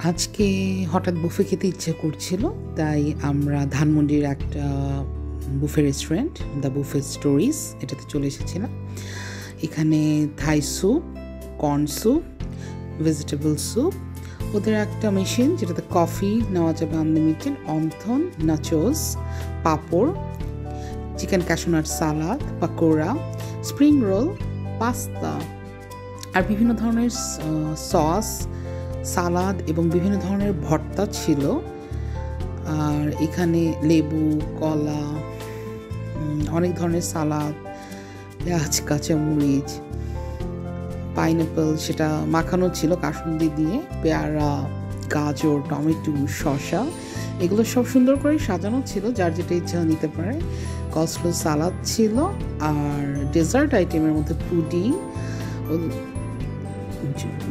আজকে হঠাৎ বুফে খেতে ইচ্ছে করছিল, তাই আমরা ধানমন্ডির একটা buffet restaurant the buffet stories এটাতে চলে এসেছিলাম। এখানে Thai soup, corn soup, vegetable soup, ওদের একটা মেশিন যেটাতে কফি নেওয়া যাবে আনলিমিটেড, অন্থন, নাচোস, পাঁপড়, chicken cashew nut salad, pakora, spring roll, pasta আর বিভিন্ন ধরনের সস, সালাদ এবং বিভিন্ন ধরনের ভর্তা ছিল। আর এখানে লেবু, কলা, অনেক ধরনের সালাদ, পেঁয়াজ, কাঁচামরিচ, পাইনঅ্যাপেল সেটা মাখানো ছিল কাসুন্দি দিয়ে, পেয়ারা, গাজর, টমেটো, শসা, এগুলো সব সুন্দর করে সাজানো ছিল, যার যেটা ইচ্ছা নিতে পারে। কসলো সালাদ ছিল। আর ডেজার্ট আইটেমের মধ্যে পুডিং,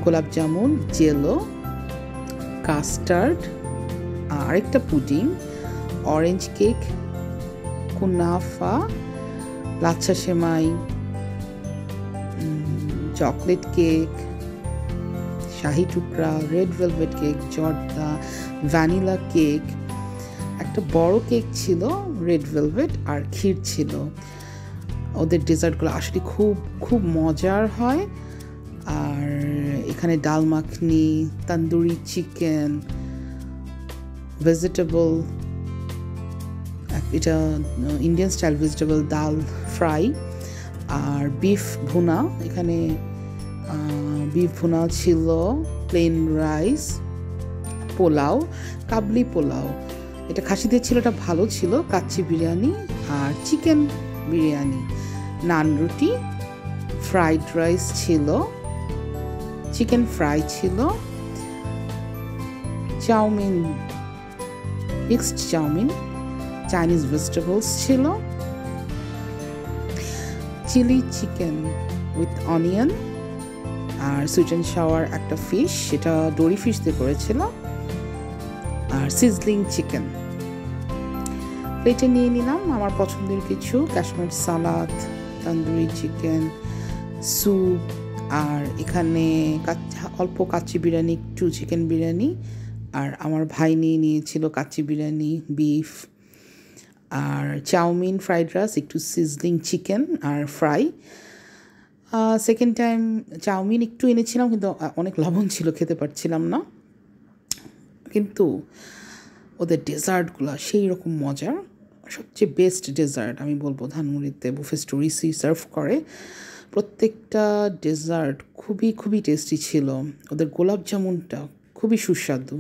গোলাপ জামুন, জেলো, কাস্টার্ড, আরেকটা পুডিং, অরেঞ্জ কেক, কুনাফা, লাচ্ছা সেমাই, চকলেট কেক, শাহি টুকরা, রেড ভেলভেট কেক, জর্দা, ভ্যানিলা কেক, একটা বড় কেক ছিল রেড ভেলভেট, আর ক্ষীর ছিল। ওদের ডেজার্টগুলো আসলে খুব খুব মজার হয়। আর এখানে ডাল মাখনি, তন্দুরি চিকেন, ভেজিটেবল, এটা ইন্ডিয়ান স্টাইল ভেজিটেবল ডাল ফ্রাই, আর বিফ ভুনা। এখানে বিফ ভুনা ছিল, প্লেন রাইস, পোলাও, কাবলি পোলাও, এটা খাসিদের ছিল, এটা ভালো ছিল, কাচ্চি বিরিয়ানি আর চিকেন বিরিয়ানি, নান রুটি, ফ্রাইড রাইস ছিল, চিকেন ফ্রাই ছিল, chow mein, mixed chow mein, Chinese vegetables ছিল, চিলি চিকেন উইথ অনিয়ন, আর সুইট অ্যান্ড সাওয়ার একটা ফিশ, সেটা ডোরি ফিশ দিয়ে করেছিল, আর সিজলিং চিকেন। প্লেটে নিয়ে নিলাম আমার পছন্দের কিছু, কাশ্মীর সালাদ, তন্দুরি চিকেন, স্যুপ, আর এখানে অল্প কাচ্চি বিরিয়ানি, একটু চিকেন বিরিয়ানি, আর আমার ভাই নিয়েছিল কাচ্চি বিরিয়ানি, বিফ, আর চাউমিন, ফ্রাইড রাইস, একটু সিজলিং চিকেন আর ফ্রাই। সেকেন্ড টাইম চাউমিন একটু এনেছিলাম, কিন্তু অনেক লবণ ছিল, খেতে পারছিলাম না। কিন্তু ওদের ডেজার্টগুলো সেই রকম মজার, সবচেয়ে বেস্ট ডেজার্ট আমি বলবো ধানমন্ডিতে বুফে স্টোরিজই সার্ভ করে। প্রত্যেকটা ডেজার্ট খুবই খুবই টেস্টি ছিল। ওদের গোলাপ জামুনটা খুবই সুস্বাদু।